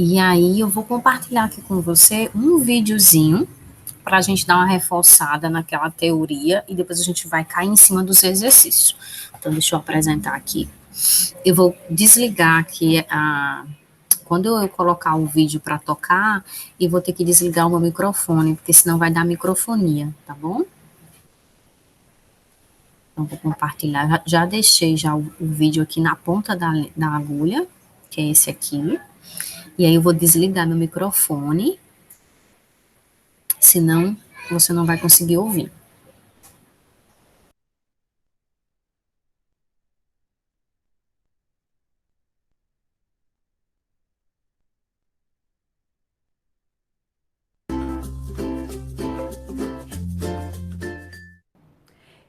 E aí eu vou compartilhar aqui com você um videozinho para a gente dar uma reforçada naquela teoria e depois a gente vai cair em cima dos exercícios. Então, deixa eu apresentar aqui. Eu vou desligar aqui quando eu colocar o vídeo para tocar, eu vou ter que desligar o meu microfone, porque senão vai dar microfonia, tá bom? Então, vou compartilhar. Já deixei o vídeo aqui na ponta da agulha, que é esse aqui. E aí eu vou desligar meu microfone, senão você não vai conseguir ouvir.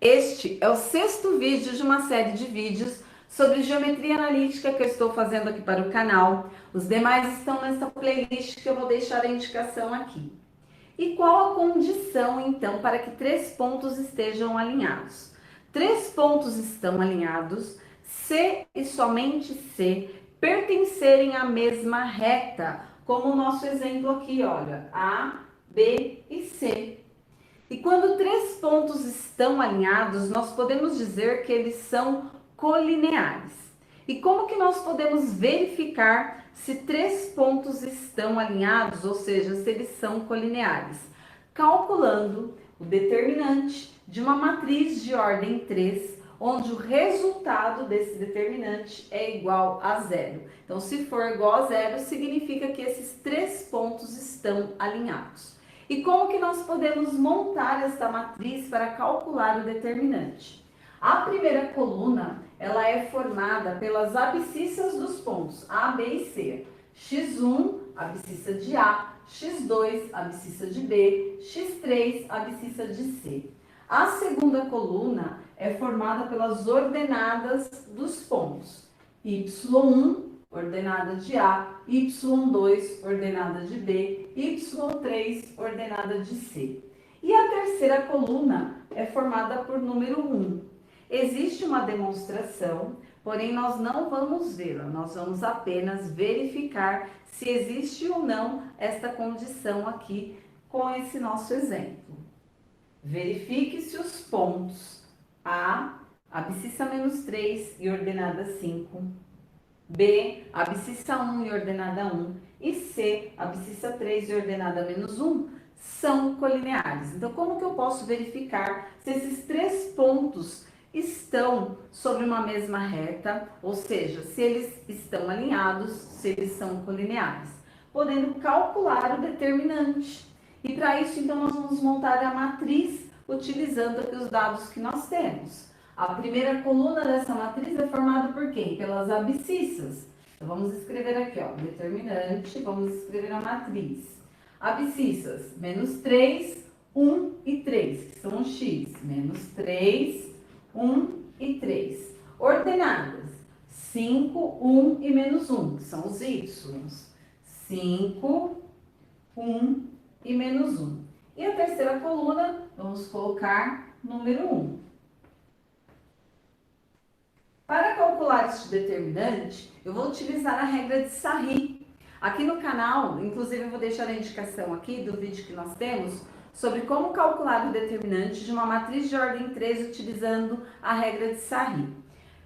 Este é o sexto vídeo de uma série de vídeos sobre geometria analítica que eu estou fazendo aqui para o canal. Os demais estão nessa playlist que eu vou deixar a indicação aqui. E qual a condição, então, para que três pontos estejam alinhados? Três pontos estão alinhados se e somente se pertencerem à mesma reta, como o nosso exemplo aqui, olha, A, B e C. E quando três pontos estão alinhados, nós podemos dizer que eles são colineares. E como que nós podemos verificar se três pontos estão alinhados, ou seja, se eles são colineares? Calculando o determinante de uma matriz de ordem 3, onde o resultado desse determinante é igual a zero. Então, se for igual a zero, significa que esses três pontos estão alinhados. E como que nós podemos montar esta matriz para calcular o determinante? A primeira coluna, ela é formada pelas abscissas dos pontos A, B e C. x1, abscissa de A, x2, abscissa de B, x3, abscissa de C. A segunda coluna é formada pelas ordenadas dos pontos. y1, ordenada de A, y2, ordenada de B, y3, ordenada de C. E a terceira coluna é formada por número 1. Existe uma demonstração, porém nós não vamos vê-la, nós vamos apenas verificar se existe ou não esta condição aqui com esse nosso exemplo. Verifique se os pontos A, abscissa menos 3 e ordenada 5, B, abscissa 1 e ordenada 1, e C, abscissa 3 e ordenada menos 1, são colineares. Então, como que eu posso verificar se esses três pontos estão sobre uma mesma reta, ou seja, se eles estão alinhados, se eles são colineares? Podendo calcular o determinante. E para isso, então, nós vamos montar a matriz utilizando aqui os dados que nós temos. A primeira coluna dessa matriz é formada por quem? Pelas abscissas. Então, vamos escrever aqui, ó, determinante, vamos escrever a matriz. Abscissas, menos 3, 1 e 3, que são o x. Menos 3, 1 e 3. Ordenadas, 5, 1 e menos 1, que são os y. 5, 1 e menos 1. E a terceira coluna, vamos colocar número 1. Para calcular este determinante, eu vou utilizar a regra de Sarri. Aqui no canal, inclusive eu vou deixar a indicação aqui do vídeo que nós temos sobre como calcular o determinante de uma matriz de ordem 3 utilizando a regra de Sarri.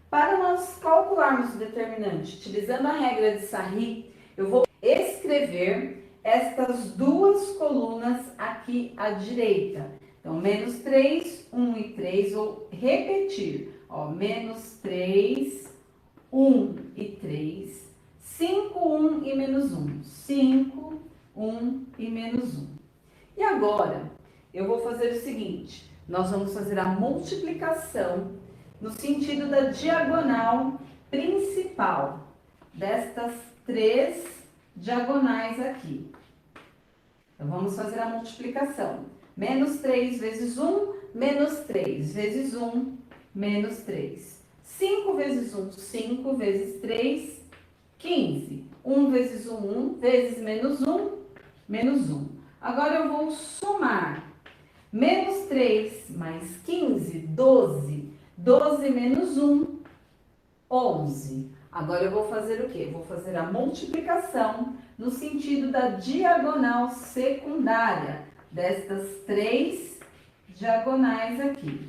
Para nós calcularmos o determinante utilizando a regra de Sarri, eu vou escrever estas duas colunas aqui à direita. Então, menos 3, 1 e 3, vou repetir. Ó, menos 3, 1 e 3, 5, 1 e menos 1. 5, 1 e menos 1. E agora, eu vou fazer o seguinte. Nós vamos fazer a multiplicação no sentido da diagonal principal destas três diagonais aqui. Então, vamos fazer a multiplicação. Menos 3 vezes 1, menos 3 vezes 1, menos 3. 5 vezes 1, 5 vezes 3, 15. 1 vezes 1, 1 vezes menos 1, menos 1. Agora eu vou somar. Menos 3 mais 15, 12. 12 menos 1, 11. Agora eu vou fazer o quê? Vou fazer a multiplicação no sentido da diagonal secundária destas 3 diagonais aqui.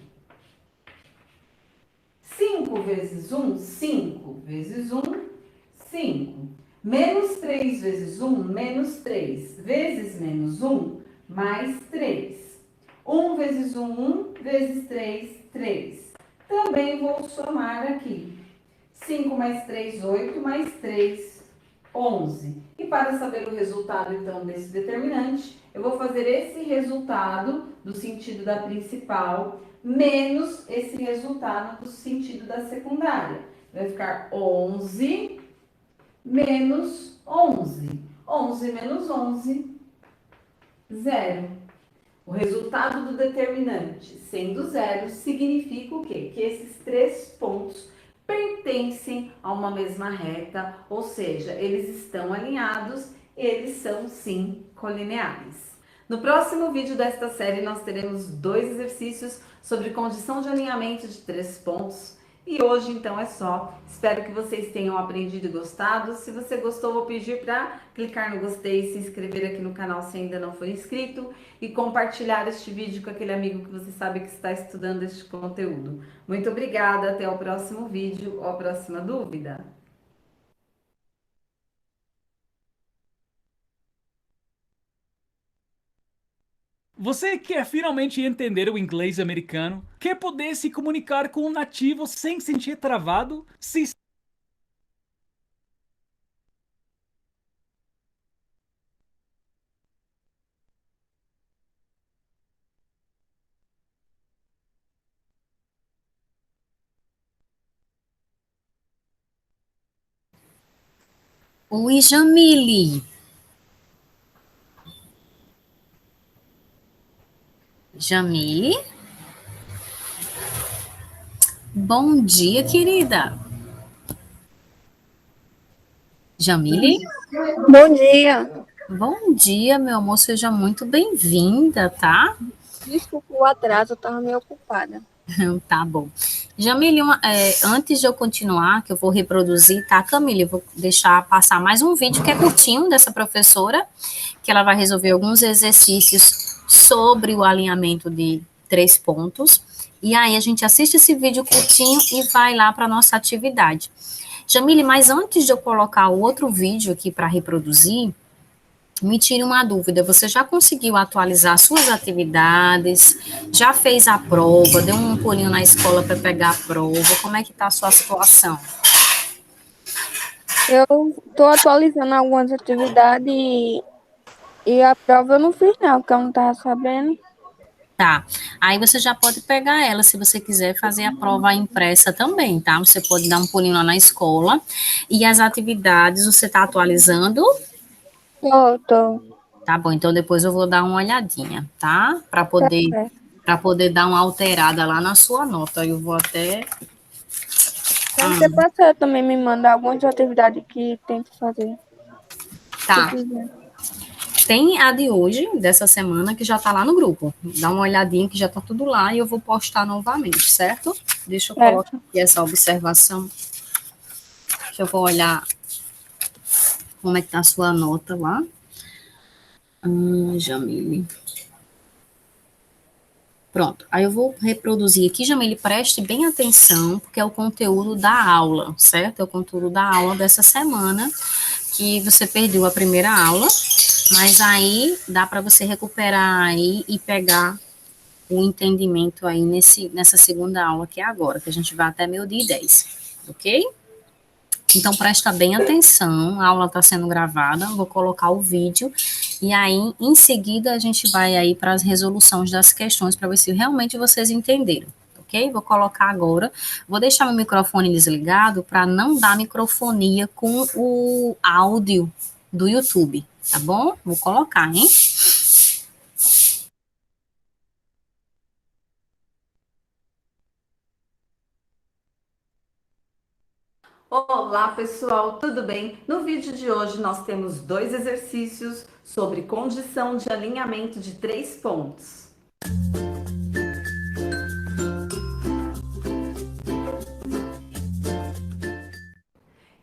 5 vezes 1, 5 vezes 1, 5. Menos 3 vezes 1, menos 3. Vezes menos 1, mais 3. 1 vezes 1, 1. Vezes 3, 3. Também vou somar aqui. 5 mais 3, 8. Mais 3, 11. E para saber o resultado, então, desse determinante, eu vou fazer esse resultado do sentido da principal menos esse resultado do sentido da secundária. Vai ficar 11 menos 11. 11 menos 11, 0. O resultado do determinante sendo 0 significa o quê? Que esses 3 pontos pertencem a uma mesma reta, ou seja, eles estão alinhados, eles são sim colineares. No próximo vídeo desta série, nós teremos 2 exercícios sobre condição de alinhamento de 3 pontos. E hoje, então, é só. Espero que vocês tenham aprendido e gostado. Se você gostou, vou pedir para clicar no gostei, se inscrever aqui no canal se ainda não for inscrito e compartilhar este vídeo com aquele amigo que você sabe que está estudando este conteúdo. Muito obrigada, até o próximo vídeo ou a próxima dúvida. Você quer finalmente entender o inglês americano? Quer poder se comunicar com um nativo sem sentir travado? Se Oi, Jamile. Jamile? Bom dia, querida. Jamile? Bom dia. Bom dia, meu amor. Seja muito bem-vinda, tá? Desculpa o atraso, eu estava meio ocupada. Tá bom. Jamile, antes de eu continuar, que eu vou reproduzir, tá, Camila? Eu vou deixar passar mais um vídeo que é curtinho dessa professora, que ela vai resolver alguns exercícios sobre o alinhamento de 3 pontos. E aí a gente assiste esse vídeo curtinho e vai lá para nossa atividade. Jamile, mas antes de eu colocar o outro vídeo aqui para reproduzir, me tire uma dúvida, você já conseguiu atualizar suas atividades? Já fez a prova? Deu um pulinho na escola para pegar a prova? Como é que está a sua situação? Eu estou atualizando algumas atividades e a prova eu não fiz não, porque eu não estava sabendo. Tá, aí você já pode pegar ela, se você quiser fazer a prova impressa também, tá? Você pode dar um pulinho lá na escola. E as atividades, você está atualizando? Tô. Tá bom, então depois eu vou dar uma olhadinha, tá? Para Tá poder, certo. para poder dar uma alterada lá na sua nota. Eu vou até... Quando você passar, também me manda algumas atividades que tem que fazer. Tá. Se quiser. Tem a de hoje, dessa semana, que já tá lá no grupo. Dá uma olhadinha que já tá tudo lá e eu vou postar novamente, certo? Deixa eu colocar aqui essa observação. Deixa eu vou olhar como é que tá a sua nota lá. Jamile. Pronto, aí eu vou reproduzir aqui, Jamile, preste bem atenção, porque é o conteúdo da aula, certo? É o conteúdo da aula dessa semana, que você perdeu a primeira aula, mas aí dá para você recuperar aí e pegar o entendimento aí nessa segunda aula que é agora, que a gente vai até 12:10, ok? Então, presta bem atenção, a aula está sendo gravada, vou colocar o vídeo, e aí, em seguida, a gente vai aí para as resoluções das questões, para ver se realmente vocês entenderam, ok? Vou colocar agora, vou deixar meu microfone desligado para não dar microfonia com o áudio do YouTube, tá bom? Vou colocar, hein? Olá pessoal, tudo bem? No vídeo de hoje nós temos 2 exercícios sobre condição de alinhamento de 3 pontos.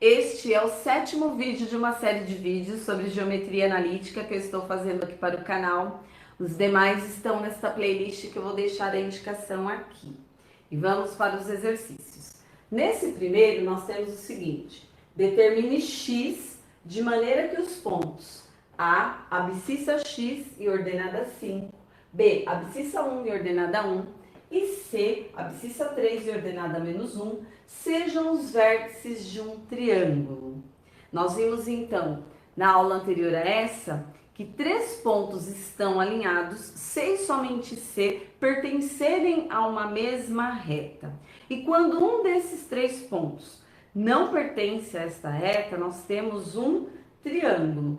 Este é o 7º vídeo de uma série de vídeos sobre geometria analítica que eu estou fazendo aqui para o canal. Os demais estão nesta playlist que eu vou deixar a indicação aqui. E vamos para os exercícios. Nesse primeiro, nós temos o seguinte: determine x de maneira que os pontos A, abscissa x e ordenada 5, B, abscissa 1 e ordenada 1, e C, abscissa 3 e ordenada menos 1, sejam os vértices de um triângulo. Nós vimos então, na aula anterior a essa, que 3 pontos estão alinhados se e somente se pertencerem a uma mesma reta. E quando um desses 3 pontos não pertence a esta reta, nós temos um triângulo.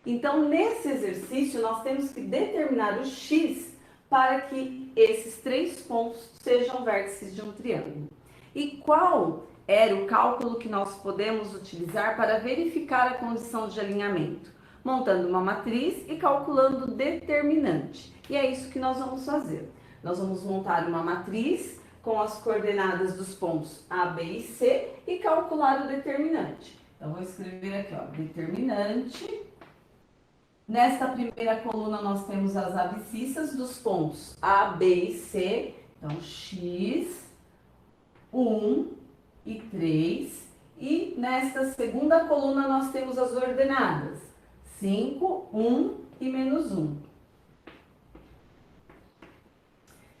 Então, nesse exercício, nós temos que determinar o x para que esses 3 pontos sejam vértices de um triângulo. E qual era o cálculo que nós podemos utilizar para verificar a condição de alinhamento? Montando uma matriz e calculando o determinante. E é isso que nós vamos fazer. Nós vamos montar uma matriz com as coordenadas dos pontos A, B e C e calcular o determinante. Então, vou escrever aqui, ó, determinante. Nesta primeira coluna, nós temos as abscissas dos pontos A, B e C. Então, x, 1 e 3. E nesta segunda coluna, nós temos as ordenadas 5, 1 e menos 1.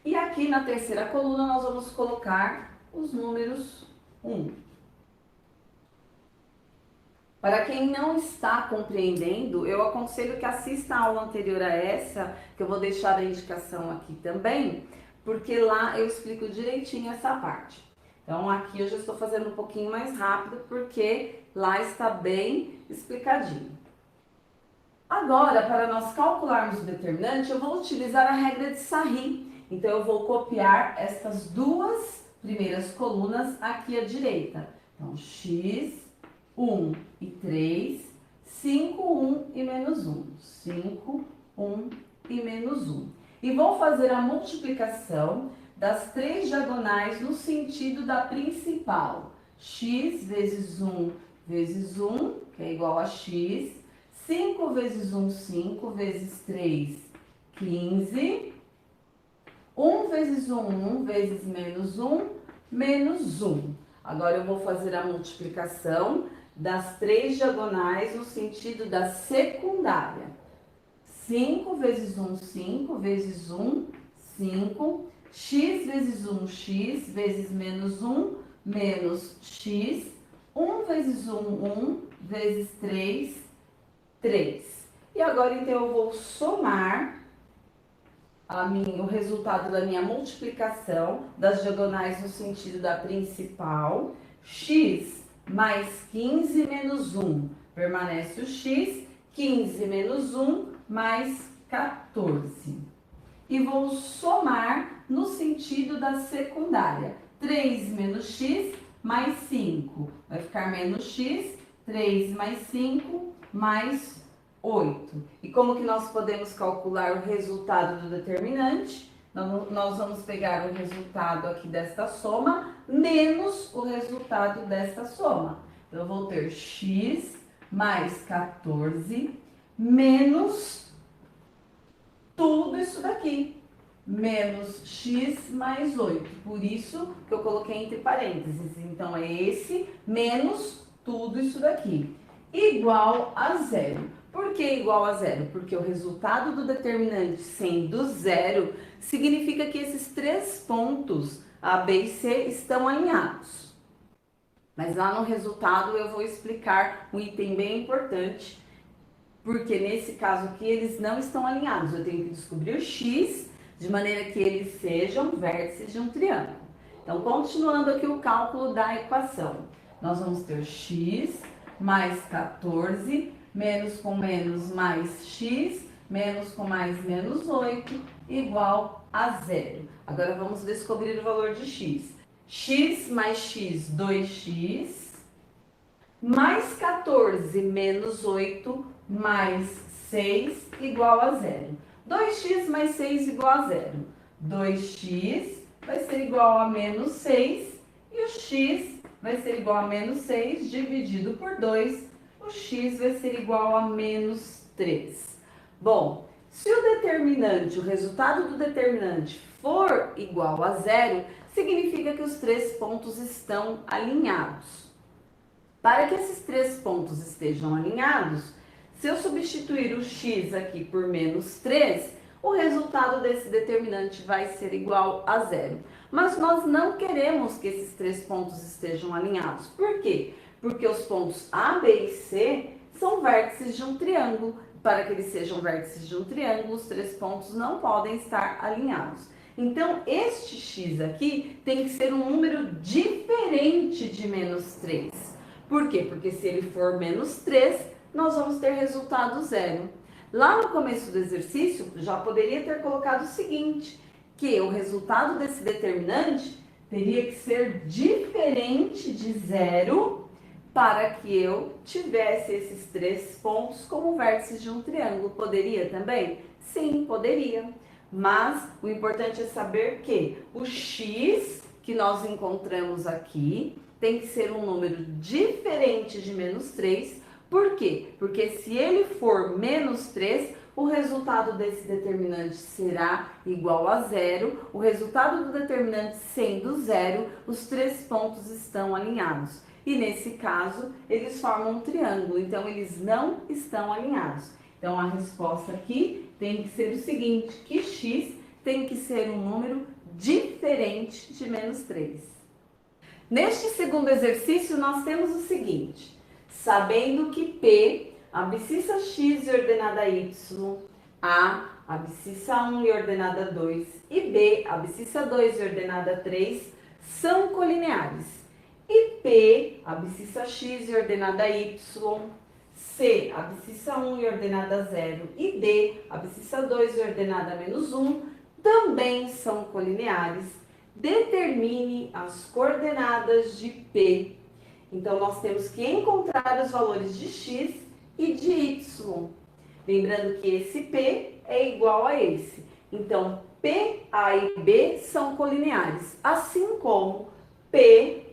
E aqui na terceira coluna, nós vamos colocar os números 1. Para quem não está compreendendo, eu aconselho que assista a aula anterior a essa, que eu vou deixar a indicação aqui também, porque lá eu explico direitinho essa parte. Então aqui eu já estou fazendo um pouquinho mais rápido, porque lá está bem explicadinho. Agora, para nós calcularmos o determinante, eu vou utilizar a regra de Sarri. Então eu vou copiar estas 2 primeiras colunas aqui à direita. Então x, 1 e 3, 5, 1 e menos 1. 5, 1 e menos 1. E vou fazer a multiplicação das 3 diagonais no sentido da principal. X vezes 1 vezes 1, que é igual a x. 5 vezes 1, 5 vezes 3, 15. 1 vezes 1, 1 vezes menos 1, menos 1. Agora eu vou fazer a multiplicação das 3 diagonais no sentido da secundária. 5 vezes 1, 5 vezes 1, 5. X vezes 1, x vezes menos 1, menos x. 1 vezes 1, 1 vezes 3, 3. E agora então eu vou somar o resultado da minha multiplicação das diagonais no sentido da principal. X mais 15 menos 1, permanece o x, 15 menos 1 mais 14. E vou somar no sentido da secundária. 3 menos x mais 5, vai ficar menos x, 3 mais 5 mais 8. E como que nós podemos calcular o resultado do determinante? Nós vamos pegar o resultado aqui desta soma, menos o resultado desta soma. Então, eu vou ter x mais 14, menos tudo isso daqui, menos x mais 8. Por isso que eu coloquei entre parênteses. Então, é esse menos tudo isso daqui, igual a 0. Por que igual a 0? Porque o resultado do determinante sendo 0, significa que esses 3 pontos, A, B e C, estão alinhados. Mas lá no resultado eu vou explicar um item bem importante, porque nesse caso aqui eles não estão alinhados. Eu tenho que descobrir o x, de maneira que eles sejam vértices de um triângulo. Então, continuando aqui o cálculo da equação. Nós vamos ter x mais 14, menos com menos mais x, menos com mais menos 8, igual a 0. Agora vamos descobrir o valor de x. X mais x, 2x, mais 14 menos 8, mais 6, igual a 0. 2x mais 6 igual a 0. 2x vai ser igual a menos 6, e o x vai ser igual a menos 6 dividido por 2. O x vai ser igual a menos 3. Bom, se o determinante, o resultado do determinante for igual a zero, significa que os 3 pontos estão alinhados. Para que esses 3 pontos estejam alinhados, se eu substituir o x aqui por menos 3, o resultado desse determinante vai ser igual a zero. Mas nós não queremos que esses 3 pontos estejam alinhados. Por quê? Porque os pontos A, B e C são vértices de um triângulo. Para que eles sejam vértices de um triângulo, os 3 pontos não podem estar alinhados. Então, este x aqui tem que ser um número diferente de menos 3. Por quê? Porque se ele for menos 3, nós vamos ter resultado zero. Lá no começo do exercício, já poderia ter colocado o seguinte, que o resultado desse determinante teria que ser diferente de zero para que eu tivesse esses 3 pontos como vértices de um triângulo. Poderia também? Sim, poderia. Mas o importante é saber que o x que nós encontramos aqui tem que ser um número diferente de menos 3. Por quê? Porque se ele for menos 3, o resultado desse determinante será igual a zero. O resultado do determinante sendo zero, os 3 pontos estão alinhados. E nesse caso, eles formam um triângulo, então eles não estão alinhados. Então a resposta aqui tem que ser o seguinte, que x tem que ser um número diferente de menos 3. Neste segundo exercício, nós temos o seguinte, sabendo que P, abscissa x e ordenada y, A, abscissa 1 e ordenada 2, e B, abscissa 2 e ordenada 3, são colineares. E P, abscissa x e ordenada y, C, abscissa 1 e ordenada 0, e D, abscissa 2 e ordenada menos 1, também são colineares. Determine as coordenadas de P. Então, nós temos que encontrar os valores de x e de y. Lembrando que esse P é igual a esse. Então, P, A e B são colineares, assim como P,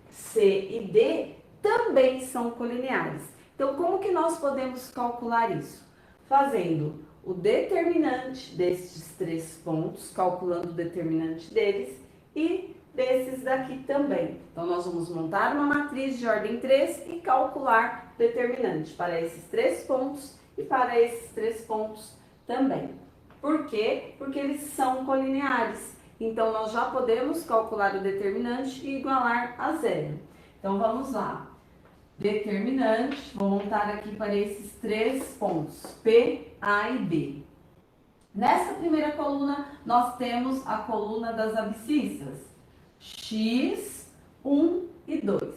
C e D também são colineares. Então, como que nós podemos calcular isso? Fazendo o determinante destes 3 pontos, calculando o determinante deles e desses daqui também. Então, nós vamos montar uma matriz de ordem 3 e calcular o determinante para esses 3 pontos e para esses 3 pontos também. Por quê? Porque eles são colineares. Então, nós já podemos calcular o determinante e igualar a zero. Então, vamos lá. Determinante, vou montar aqui para esses 3 pontos, P, A e B. Nessa primeira coluna, nós temos a coluna das abscissas, x, 1 e 2.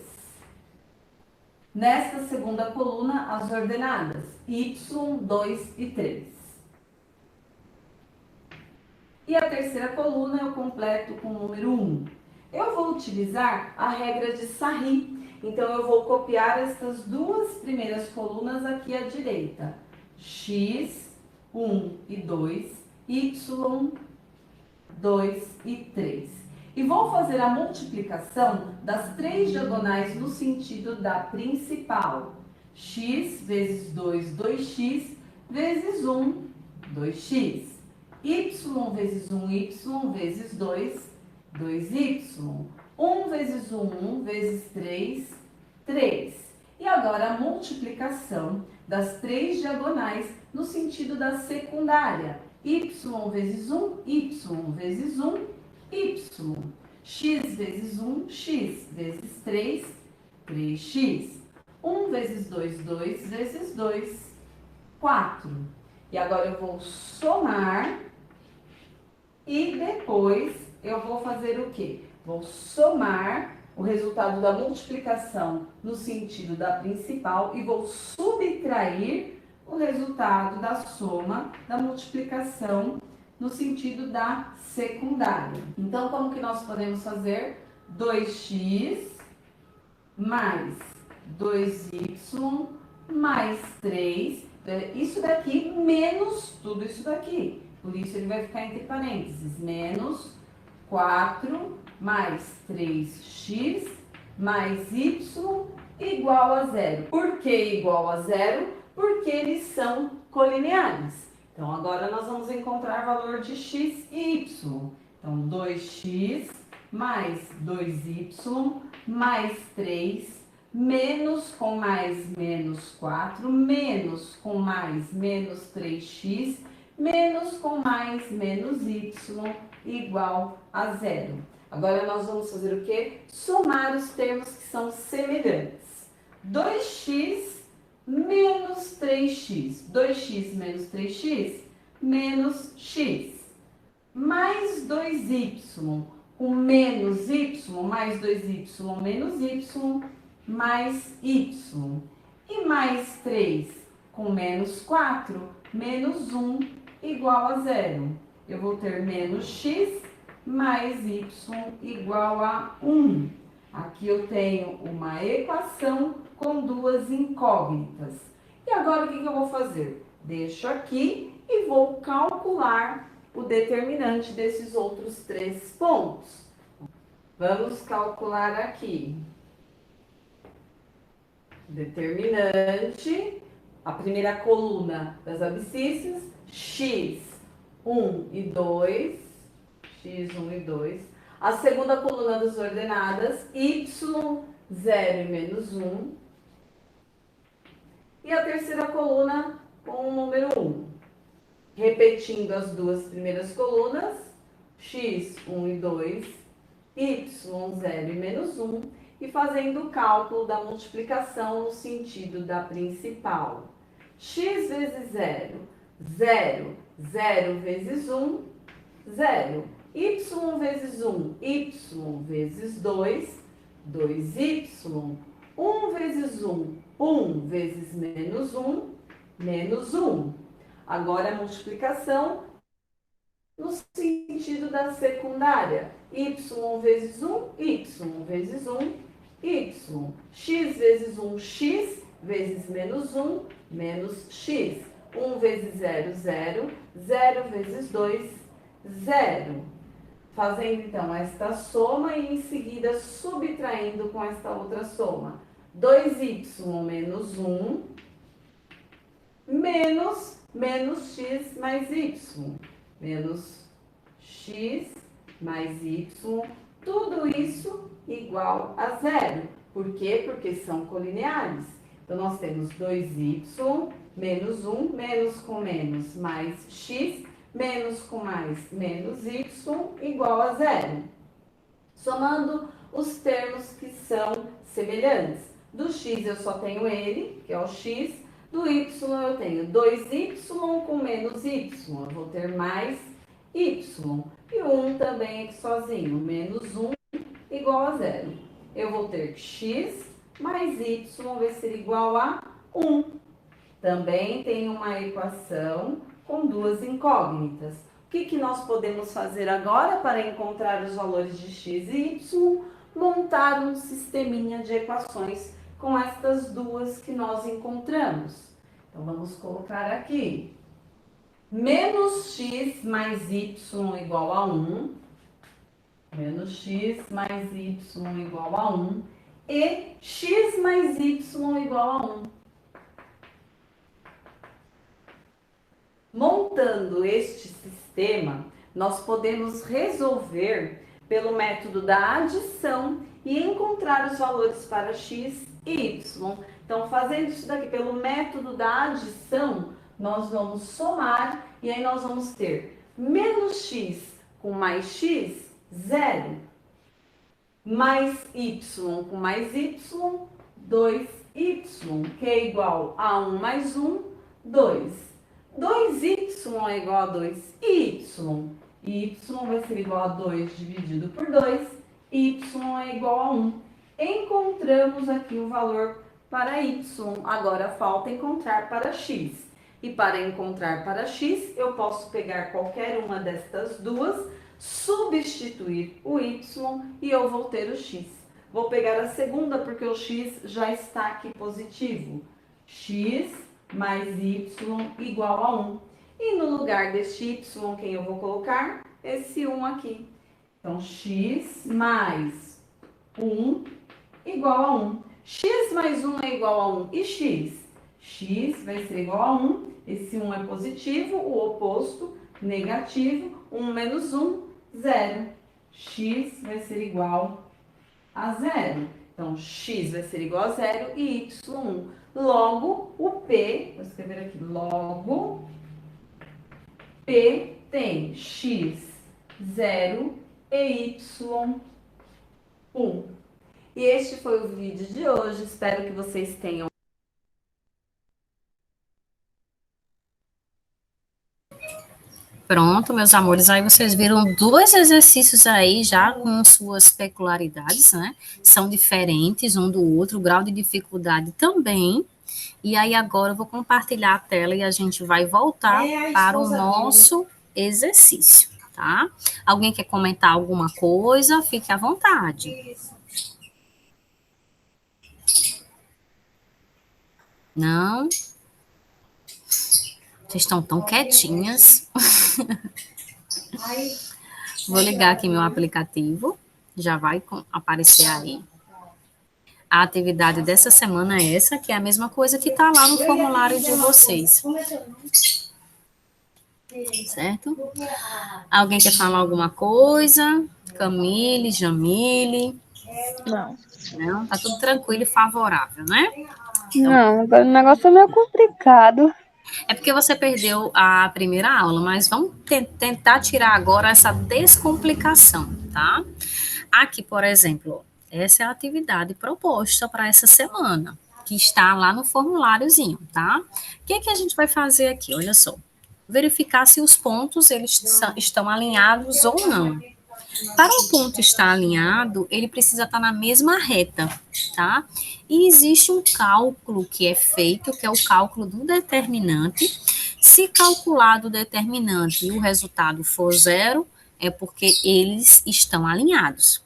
Nesta segunda coluna, as ordenadas, y, 2 e 3. E a terceira coluna eu completo com o número 1. Eu vou utilizar a regra de Sarri. Então, eu vou copiar essas duas primeiras colunas aqui à direita. X, 1 e 2, y, 2 e 3. E vou fazer a multiplicação das 3 diagonais no sentido da principal. X vezes 2, 2x, vezes 1, 2x. Y vezes 1, y vezes 2, 2y. 1 vezes 1, 1 vezes 3, 3. E agora a multiplicação das 3 diagonais no sentido da secundária. Y vezes 1, y vezes 1, y. X vezes 1, x vezes 3, 3x. 1 vezes 2, 2 vezes 2, 4. E agora eu vou somar e depois eu vou fazer o quê? Vou somar o resultado da multiplicação no sentido da principal e vou subtrair o resultado da soma da multiplicação no sentido da secundária. Então, como que nós podemos fazer? 2x mais 2y mais 3, isso daqui menos tudo isso daqui. Por isso, ele vai ficar entre parênteses, menos 4 mais 3x mais y igual a zero. Por que igual a zero? Porque eles são colineares. Então, agora nós vamos encontrar o valor de x e y. Então, 2x mais 2y mais 3, menos com mais menos 4, menos com mais menos 3x, menos com mais menos y igual a zero. Agora nós vamos fazer o quê? Somar os termos que são semelhantes. 2x menos 3x. 2x menos 3x menos x. Mais 2y com menos y, mais 2y menos y, mais y. E mais 3 com menos 4, menos 1 igual a zero. Eu vou ter menos x mais y igual a 1. Aqui eu tenho uma equação com duas incógnitas. E agora o que eu vou fazer? Deixo aqui e vou calcular o determinante desses outros 3 pontos. Vamos calcular aqui. Determinante, a primeira coluna das abscissas, x, 1 e 2, x1 e 2. A segunda coluna das ordenadas, y, 0 e menos 1. E a terceira coluna com o número 1. Repetindo as duas primeiras colunas, x, 1 e 2, y, 0 e menos 1. E fazendo o cálculo da multiplicação no sentido da principal. X vezes 0, 0. 0 vezes 1, 0. Y vezes 1, y vezes 2, 2y. 1 vezes 1, 1 vezes menos 1, menos 1. Agora a multiplicação no sentido da secundária. Y vezes 1, y vezes 1, y. X vezes 1, x vezes menos 1, menos x. 1 vezes 0, 0. 0 vezes 2, 0. Fazendo então esta soma e em seguida subtraindo com esta outra soma. 2y menos 1 menos x mais y. Menos x mais y. Tudo isso igual a zero. Por quê? Porque são colineares. Então, nós temos 2y menos 1, menos com menos, mais x, menos com mais, menos y, igual a zero. Somando os termos que são semelhantes. Do x eu só tenho ele, que é o x. Do y eu tenho 2y com menos y. Eu vou ter mais y. E o 1 também aqui sozinho, menos 1 igual a zero. Eu vou ter x mais y vai ser igual a 1. Também tem uma equação com duas incógnitas. O que nós podemos fazer agora para encontrar os valores de x e y? Montar um sisteminha de equações com estas duas que nós encontramos. Então, vamos colocar aqui. Menos x mais y igual a 1. Menos x mais y igual a 1. E x mais y igual a 1. Montando este sistema, nós podemos resolver pelo método da adição e encontrar os valores para x e y. Então, fazendo isso daqui pelo método da adição, nós vamos somar e aí nós vamos ter menos x com mais x, 0. Mais y com mais y, 2y, que é igual a 1 mais 1, 2. 2y é igual a 2y. Y vai ser igual a 2 dividido por 2. Y é igual a 1. Encontramos aqui o valor para y. Agora falta encontrar para x. E para encontrar para x, eu posso pegar qualquer uma destas duas, substituir o y e eu vou ter o x. Vou pegar a segunda porque o x já está aqui positivo. X mais y igual a 1. E no lugar deste y, quem eu vou colocar? Esse 1 aqui. Então, x mais 1 igual a 1. X mais 1 é igual a 1. E x? X vai ser igual a 1. Esse 1 é positivo, o oposto, negativo. 1 menos 1, 0. X vai ser igual a 0. Então, x vai ser igual a 0 e y1. Logo, o P, vou escrever aqui, logo, P tem x, 0 e y, 1. E este foi o vídeo de hoje. Espero que vocês tenham. Pronto, meus amores, aí vocês viram dois exercícios aí já com suas peculiaridades, né? São diferentes um do outro, o grau de dificuldade também. E aí agora eu vou compartilhar a tela e a gente vai voltar para o nosso exercício, tá? Alguém quer comentar alguma coisa? Fique à vontade. Não? Vocês estão tão quietinhas. Vou ligar aqui meu aplicativo. Já vai aparecer aí. A atividade dessa semana é essa, que é a mesma coisa que está lá no formulário de vocês. Certo? Alguém quer falar alguma coisa? Camille, Jamile? Não. Não? Tá tudo tranquilo e favorável, né? Não, agora o negócio é meio complicado. É porque você perdeu a primeira aula, mas vamos tentar tirar agora essa descomplicação, tá? Aqui, por exemplo, essa é a atividade proposta para essa semana, que está lá no formuláriozinho, tá? O que é que a gente vai fazer aqui? Olha só. Verificar se os pontos eles estão alinhados ou não. Para um ponto estar alinhado, ele precisa estar na mesma reta, tá? E existe um cálculo que é feito, que é o cálculo do determinante. Se calculado o determinante e o resultado for 0, é porque eles estão alinhados.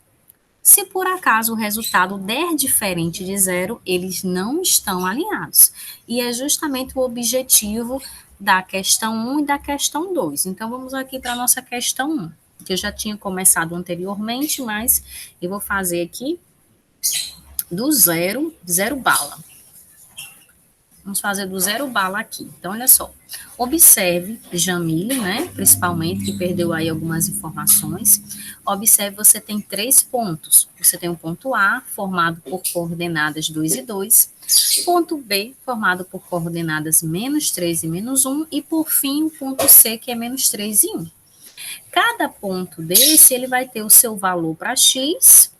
Se por acaso o resultado der diferente de 0, eles não estão alinhados. E é justamente o objetivo da questão 1 e da questão 2. Então, vamos aqui para a nossa questão 1, que eu já tinha começado anteriormente, mas eu vou fazer aqui do zero bala. Vamos fazer do 0 bala aqui. Então, olha só. Observe, Jamile, né? Principalmente, que perdeu aí algumas informações. Observe, você tem 3 pontos. Você tem o ponto A, formado por coordenadas 2 e 2. Ponto B, formado por coordenadas menos 3 e menos 1. E, por fim, o ponto C, que é menos 3 e 1. Cada ponto desse, ele vai ter o seu valor para x,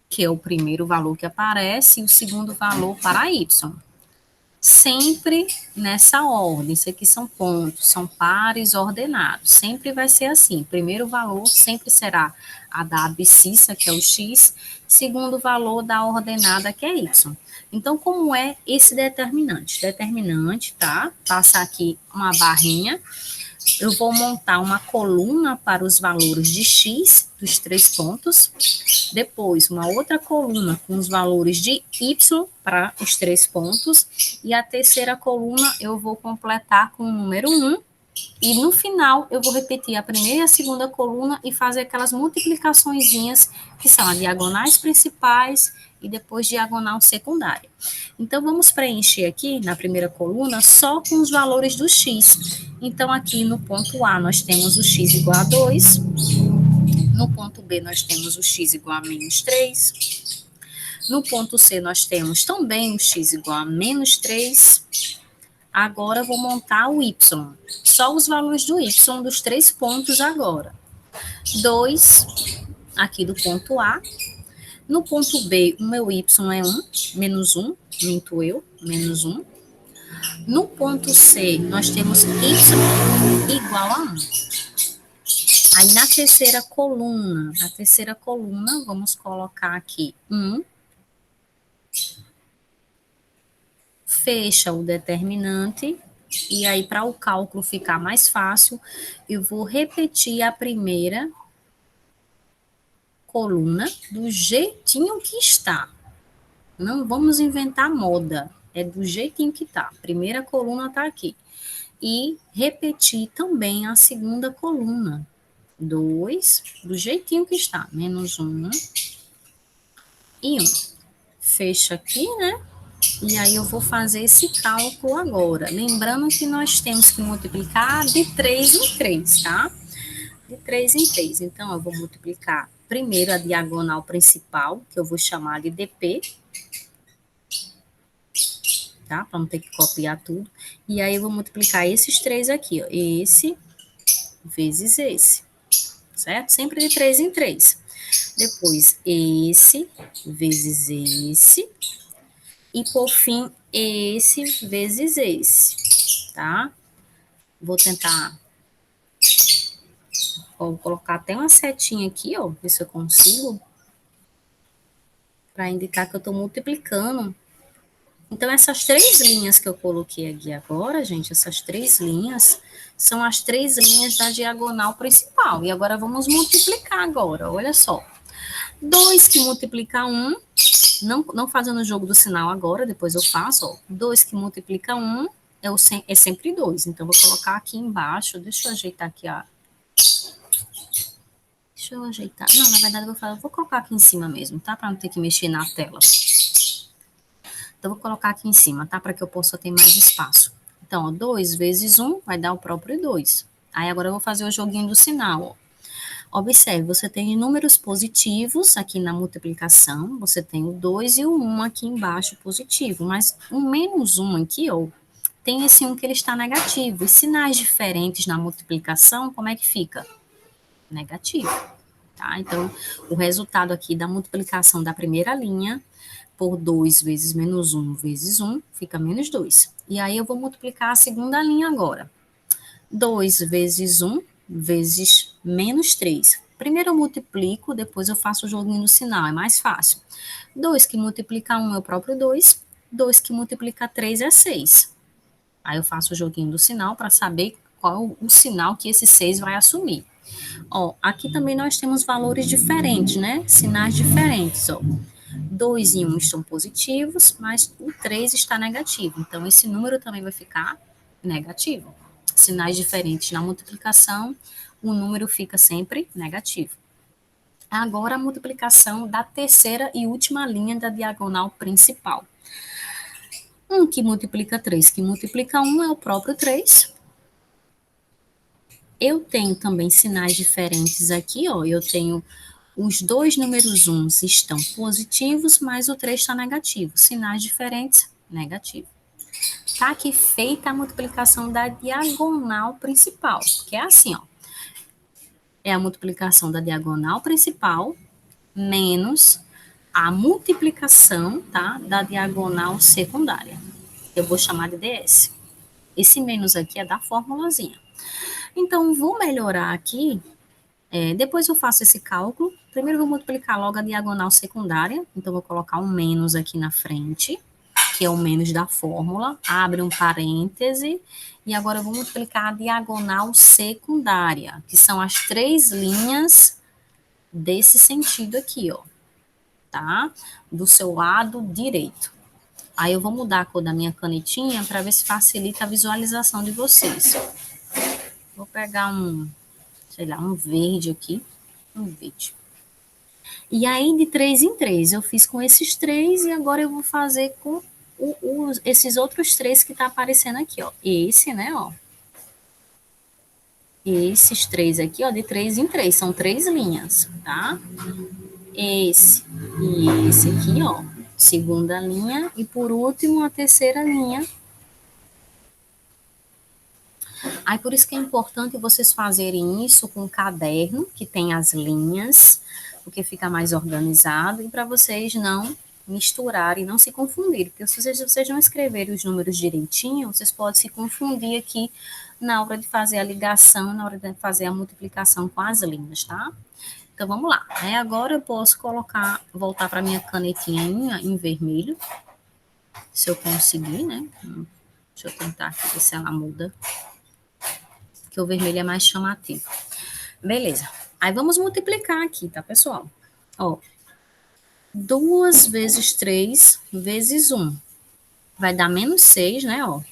que é o primeiro valor que aparece, e o segundo valor para y. Sempre nessa ordem. Isso aqui são pontos, são pares ordenados. Sempre vai ser assim. Primeiro valor sempre será a da abscissa, que é o x. Segundo valor da ordenada, que é y. Então, como é esse determinante? Determinante, tá? Passa aqui uma barrinha. Eu vou montar uma coluna para os valores de x, dos 3 pontos. Depois, uma outra coluna com os valores de y para os 3 pontos. E a terceira coluna eu vou completar com o número 1. E no final, eu vou repetir a primeira e a segunda coluna e fazer aquelas multiplicaçõezinhas que são as diagonais principais e depois diagonal secundária. Então, vamos preencher aqui na primeira coluna só com os valores do x. Então, aqui no ponto A, nós temos o x igual a 2. No ponto B, nós temos o x igual a menos 3. No ponto C, nós temos também o x igual a menos 3. Agora, vou montar o y. Só os valores do y dos 3 pontos agora. 2, aqui do ponto A. No ponto B, o meu y é 1, menos 1, minto eu, menos 1. No ponto C, nós temos y igual a 1. Aí, na terceira coluna, vamos colocar aqui 1. Fecha o determinante. E aí, para o cálculo ficar mais fácil, eu vou repetir a primeira coluna do jeitinho que está. Não vamos inventar moda. É do jeitinho que está. A primeira coluna está aqui. E repetir também a segunda coluna. 2, do jeitinho que está. Menos 1 e 1. fecha aqui, né? E aí eu vou fazer esse cálculo agora. Lembrando que nós temos que multiplicar de 3 em 3, tá? De 3 em 3. Então, eu vou multiplicar primeiro a diagonal principal, que eu vou chamar de DP, tá? Para não ter que copiar tudo. E aí eu vou multiplicar esses três aqui, ó. Esse vezes esse, certo? Sempre de 3 em 3. Depois, esse vezes esse. E, por fim, esse vezes esse, tá? Vou tentar... Ó, vou colocar até uma setinha aqui, ó, ver se eu consigo, para indicar que eu estou multiplicando. Então, essas três linhas que eu coloquei aqui agora, gente, essas três linhas são as três linhas da diagonal principal. E agora vamos multiplicar agora, olha só. 2 que multiplica 1, não fazendo o jogo do sinal agora, depois eu faço, ó. 2 que multiplica 1 é sempre 2. Então, vou colocar aqui embaixo, deixa eu ajeitar aqui a... Deixa eu ajeitar. Não, na verdade, eu vou colocar aqui em cima mesmo, tá? Para não ter que mexer na tela. Então, vou colocar aqui em cima, tá? Para que eu possa ter mais espaço. Então, ó, 2 vezes 1 vai dar o próprio 2. Aí, agora eu vou fazer o joguinho do sinal, ó. Observe, você tem números positivos aqui na multiplicação, você tem o 2 e o 1 aqui embaixo positivo, mas o menos 1 aqui, ó, tem esse 1 que ele está negativo. E sinais diferentes na multiplicação, como é que fica? Negativo, tá? Então, o resultado aqui da multiplicação da primeira linha por 2 vezes menos 1 vezes 1, fica menos 2. E aí, eu vou multiplicar a segunda linha agora. 2 vezes 1 vezes menos 3. Primeiro eu multiplico, depois eu faço o joguinho do sinal, é mais fácil. 2 que multiplica 1 é o próprio 2. 2 que multiplica 3 é 6. Aí eu faço o joguinho do sinal para saber qual o sinal que esse 6 vai assumir. Ó, aqui também nós temos valores diferentes, né? Sinais diferentes, ó. 2 e 1 estão positivos, mas o 3 está negativo. Então, esse número também vai ficar negativo. Sinais diferentes na multiplicação, o número fica sempre negativo. Agora, a multiplicação da terceira e última linha da diagonal principal. 1 que multiplica 3, que multiplica 1 é o próprio 3. Eu tenho também sinais diferentes aqui, ó. Eu tenho os dois números 1 estão positivos, mas o 3 está negativo. Sinais diferentes, negativo. Tá aqui feita a multiplicação da diagonal principal, que é assim, ó. É a multiplicação da diagonal principal menos a multiplicação, tá, da diagonal secundária. Eu vou chamar de DS. Esse menos aqui é da formulazinha. Então, vou melhorar aqui. Depois eu faço esse cálculo. Primeiro, vou multiplicar logo a diagonal secundária. Então, vou colocar um menos aqui na frente, que é o menos da fórmula. Abre um parêntese. E agora eu vou multiplicar a diagonal secundária, que são as três linhas desse sentido aqui, ó. Tá? Do seu lado direito. Aí eu vou mudar a cor da minha canetinha para ver se facilita a visualização de vocês. Vou pegar sei lá, um verde aqui. Um verde. E aí, de 3 em 3, eu fiz com esses três e agora eu vou fazer com esses outros três que tá aparecendo aqui, ó. Esse, né, ó. Esses três aqui, ó, de 3 em 3, são três linhas, tá? Esse e esse aqui, ó, segunda linha, e por último, a terceira linha. Aí, por isso que é importante vocês fazerem isso com um caderno, que tem as linhas, porque fica mais organizado, e para vocês não misturarem, não se confundirem, porque se vocês não escreverem os números direitinho, vocês podem se confundir aqui na hora de fazer a ligação, na hora de fazer a multiplicação com as linhas, tá? Então, vamos lá. Aí, agora eu posso voltar para minha canetinha em vermelho, se eu conseguir, né? Deixa eu tentar aqui ver se ela muda, que o vermelho é mais chamativo. Beleza. Aí, vamos multiplicar aqui, tá, pessoal? Ó, 2 vezes 3 vezes 1. Vai dar menos 6, né, ó.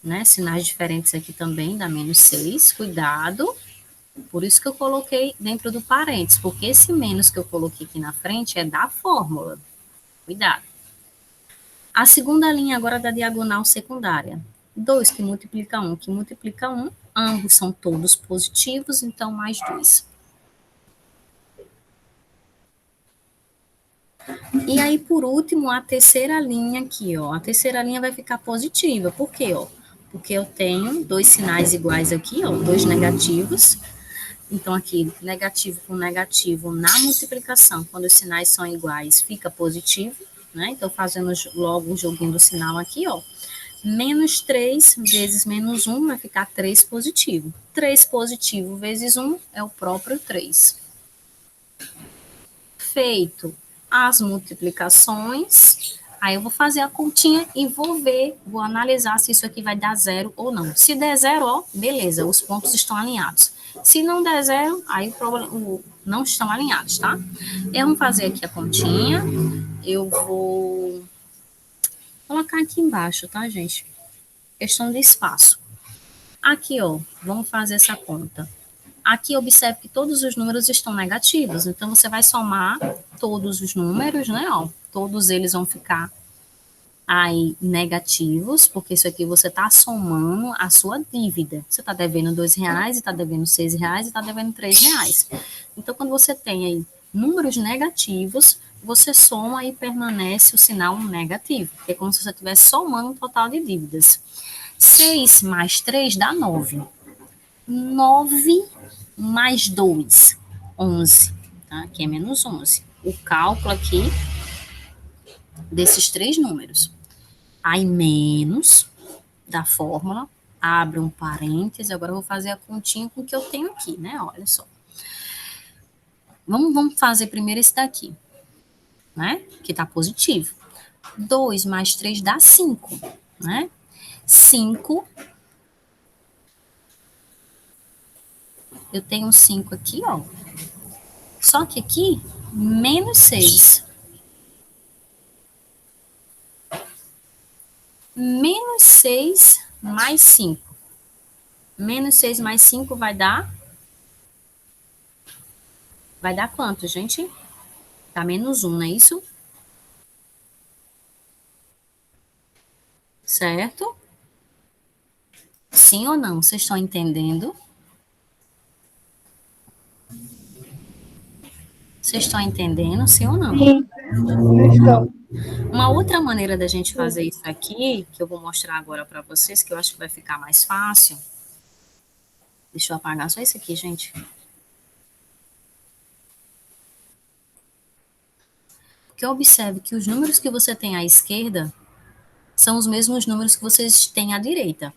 Né? Sinais diferentes aqui também, dá menos 6. Cuidado. Por isso que eu coloquei dentro do parênteses, porque esse menos que eu coloquei aqui na frente é da fórmula. Cuidado. A segunda linha agora da diagonal secundária. 2 que multiplica 1, que multiplica 1. Ambos são todos positivos, então mais 2. E aí, por último, a terceira linha aqui, ó. A terceira linha vai ficar positiva. Por quê, ó? Porque eu tenho dois sinais iguais aqui, ó, dois negativos. Então, aqui, negativo com negativo na multiplicação, quando os sinais são iguais, fica positivo, né? Então, fazendo logo um joguinho do sinal aqui, ó. Menos 3 vezes menos 1 vai ficar 3 positivo. 3 positivo vezes 1 é o próprio 3. Feito as multiplicações, aí eu vou fazer a continha e vou ver, vou analisar se isso aqui vai dar zero ou não. Se der zero, ó, beleza, os pontos estão alinhados. Se não der zero, aí não estão alinhados, tá? Eu vou fazer aqui a continha, eu vou colocar aqui embaixo, tá, gente? Questão de espaço. Aqui, ó, vamos fazer essa conta. Aqui, observe que todos os números estão negativos, então você vai somar todos os números, né, ó, todos eles vão ficar aí negativos, porque isso aqui você está somando a sua dívida. Você está devendo R$2, está devendo R$6 e está devendo R$3. Então, quando você tem aí números negativos, você soma e permanece o sinal negativo, que é como se você estivesse somando o total de dívidas. 6 mais 3 dá 9. 9 mais 2, 11. Tá? Aqui é menos 11. O cálculo aqui desses três números. Aí menos da fórmula, abre um parêntese, agora eu vou fazer a continha com o que eu tenho aqui, né? Olha só. Vamos fazer primeiro esse daqui, né? Que tá positivo. 2 mais 3 dá 5, né? 5. Eu tenho 5 aqui, ó. Só que aqui, menos 6. Menos 6 mais 5. Menos 6 mais 5 vai dar... Vai dar quanto, gente? Tá menos 1, não é isso? Certo? Sim ou não? Vocês estão entendendo? Vocês estão entendendo, sim ou não? Sim, estou. Uma outra maneira da gente fazer isso aqui, que eu vou mostrar agora para vocês, que eu acho que vai ficar mais fácil. Deixa eu apagar só isso aqui, gente. Porque observe que os números que você tem à esquerda são os mesmos números que vocês têm à direita.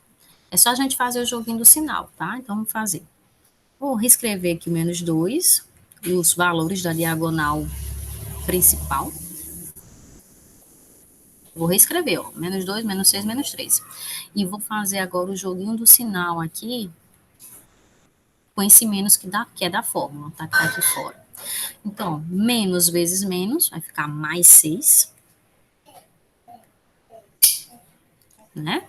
É só a gente fazer o joguinho do sinal, tá? Então, vamos fazer. Vou reescrever aqui o menos 2 e os valores da diagonal principal. Vou reescrever, ó. Menos 2, menos 6, menos 3. E vou fazer agora o joguinho do sinal aqui com esse menos que é da fórmula, tá? Que tá aqui fora. Então, menos vezes menos vai ficar mais 6. Né?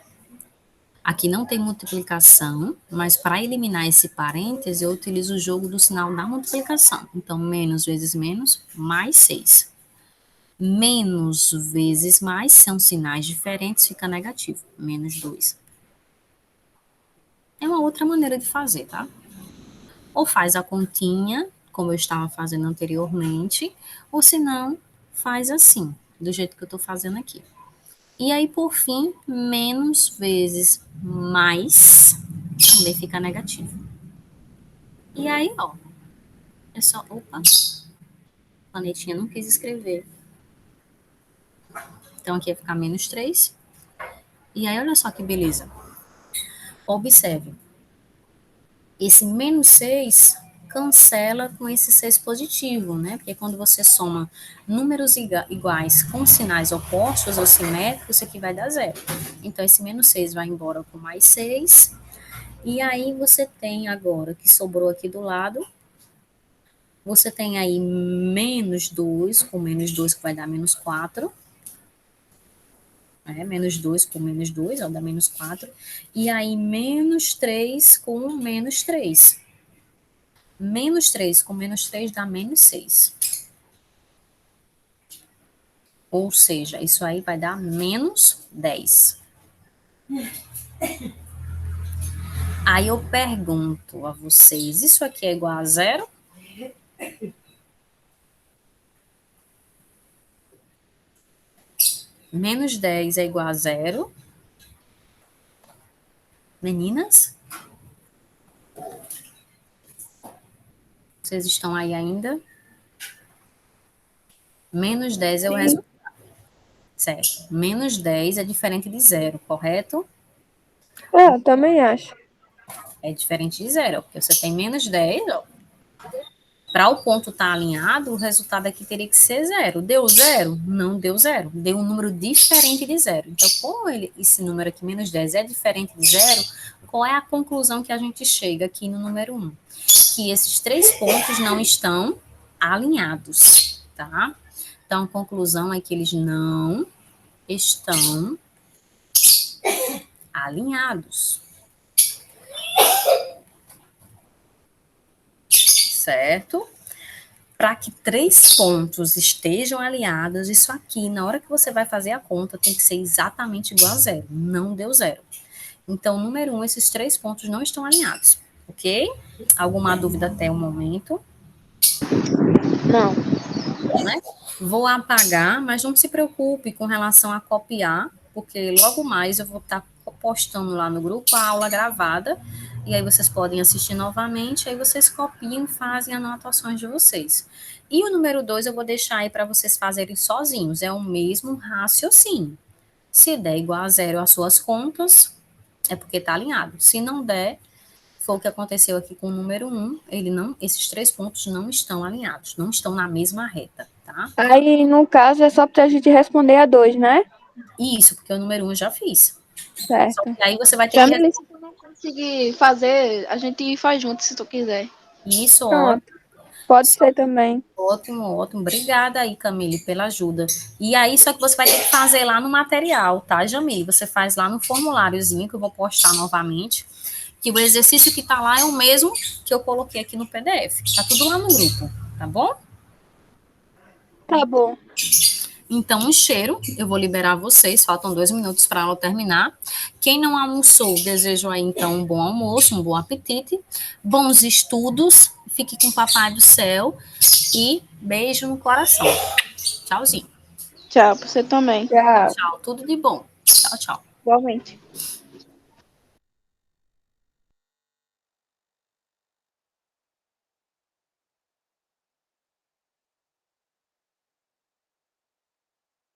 Aqui não tem multiplicação, mas para eliminar esse parêntese, eu utilizo o jogo do sinal da multiplicação. Então, menos vezes menos, mais 6. Menos vezes mais são sinais diferentes, fica negativo. Menos 2. É uma outra maneira de fazer, tá? Ou faz a continha, como eu estava fazendo anteriormente, ou se não, faz assim, do jeito que eu estou fazendo aqui. E aí, por fim, menos vezes mais também fica negativo. E aí, ó, é só... Opa, a planetinha não quis escrever. Então, aqui vai ficar menos 3. E aí, olha só que beleza. Observe. Esse menos 6 cancela com esse 6 positivo, né? Porque quando você soma números iguais com sinais opostos ou simétricos, isso aqui vai dar zero. Então, esse menos 6 vai embora com mais 6. E aí, você tem agora, que sobrou aqui do lado, você tem aí menos 2, com menos 2 que vai dar menos 4. Menos 2 com menos 2, ó, dá menos 4. E aí, menos 3 com menos 3. Menos 3 com menos 3 dá menos 6. Ou seja, isso aí vai dar menos 10. Aí eu pergunto a vocês, isso aqui é igual a zero? Menos 10 é igual a zero? Meninas? Vocês estão aí ainda? Menos 10 é o resultado. Certo. Menos 10 é diferente de zero, correto? Eu também acho. É diferente de zero, porque você tem menos 10, ó. Para o ponto estar alinhado, o resultado aqui teria que ser zero. Deu zero? Não deu zero. Deu um número diferente de zero. Então, como esse número aqui, menos 10, é diferente de zero, qual é a conclusão que a gente chega aqui no número 1? Que esses 3 pontos não estão alinhados, tá? Então, a conclusão é que eles não estão alinhados. Certo? Para que 3 pontos estejam alinhados, isso aqui, na hora que você vai fazer a conta, tem que ser exatamente igual a zero. Não deu zero. Então, número 1, esses 3 pontos não estão alinhados. Ok? Alguma dúvida até o momento? Não. Né? Vou apagar, mas não se preocupe com relação a copiar, porque logo mais eu vou estar postando lá no grupo a aula gravada, e aí vocês podem assistir novamente, aí vocês copiam e fazem anotações de vocês. E o número 2 eu vou deixar aí para vocês fazerem sozinhos, é o mesmo raciocínio. Se der igual a zero as suas contas, é porque está alinhado. Se não der, foi o que aconteceu aqui com o número 1, esses 3 pontos não estão alinhados, não estão na mesma reta, tá? Aí, no caso, é só pra gente responder a 2, né? Isso, porque o número 1 eu já fiz. Só Certo. que aí você vai ter que... Jamile, se tu não conseguir fazer, a gente faz junto, se tu quiser. Isso, Pronto. Pode ser também. ótimo, ótimo. Obrigada aí, Camille, pela ajuda. E aí, só que você vai ter que fazer lá no material, tá, Jamile? Você faz lá no formuláriozinho, que eu vou postar novamente, que o exercício que tá lá é o mesmo que eu coloquei aqui no PDF. Tá tudo lá no grupo, tá bom? Tá bom. Então, um cheiro, eu vou liberar vocês, faltam 2 minutos para a aula terminar. Quem não almoçou, desejo aí, então, um bom almoço, um bom apetite, bons estudos, fique com o Papai do Céu e beijo no coração. Tchauzinho. Tchau, pra você também. Tchau. Tchau, tudo de bom. Tchau, tchau. Igualmente.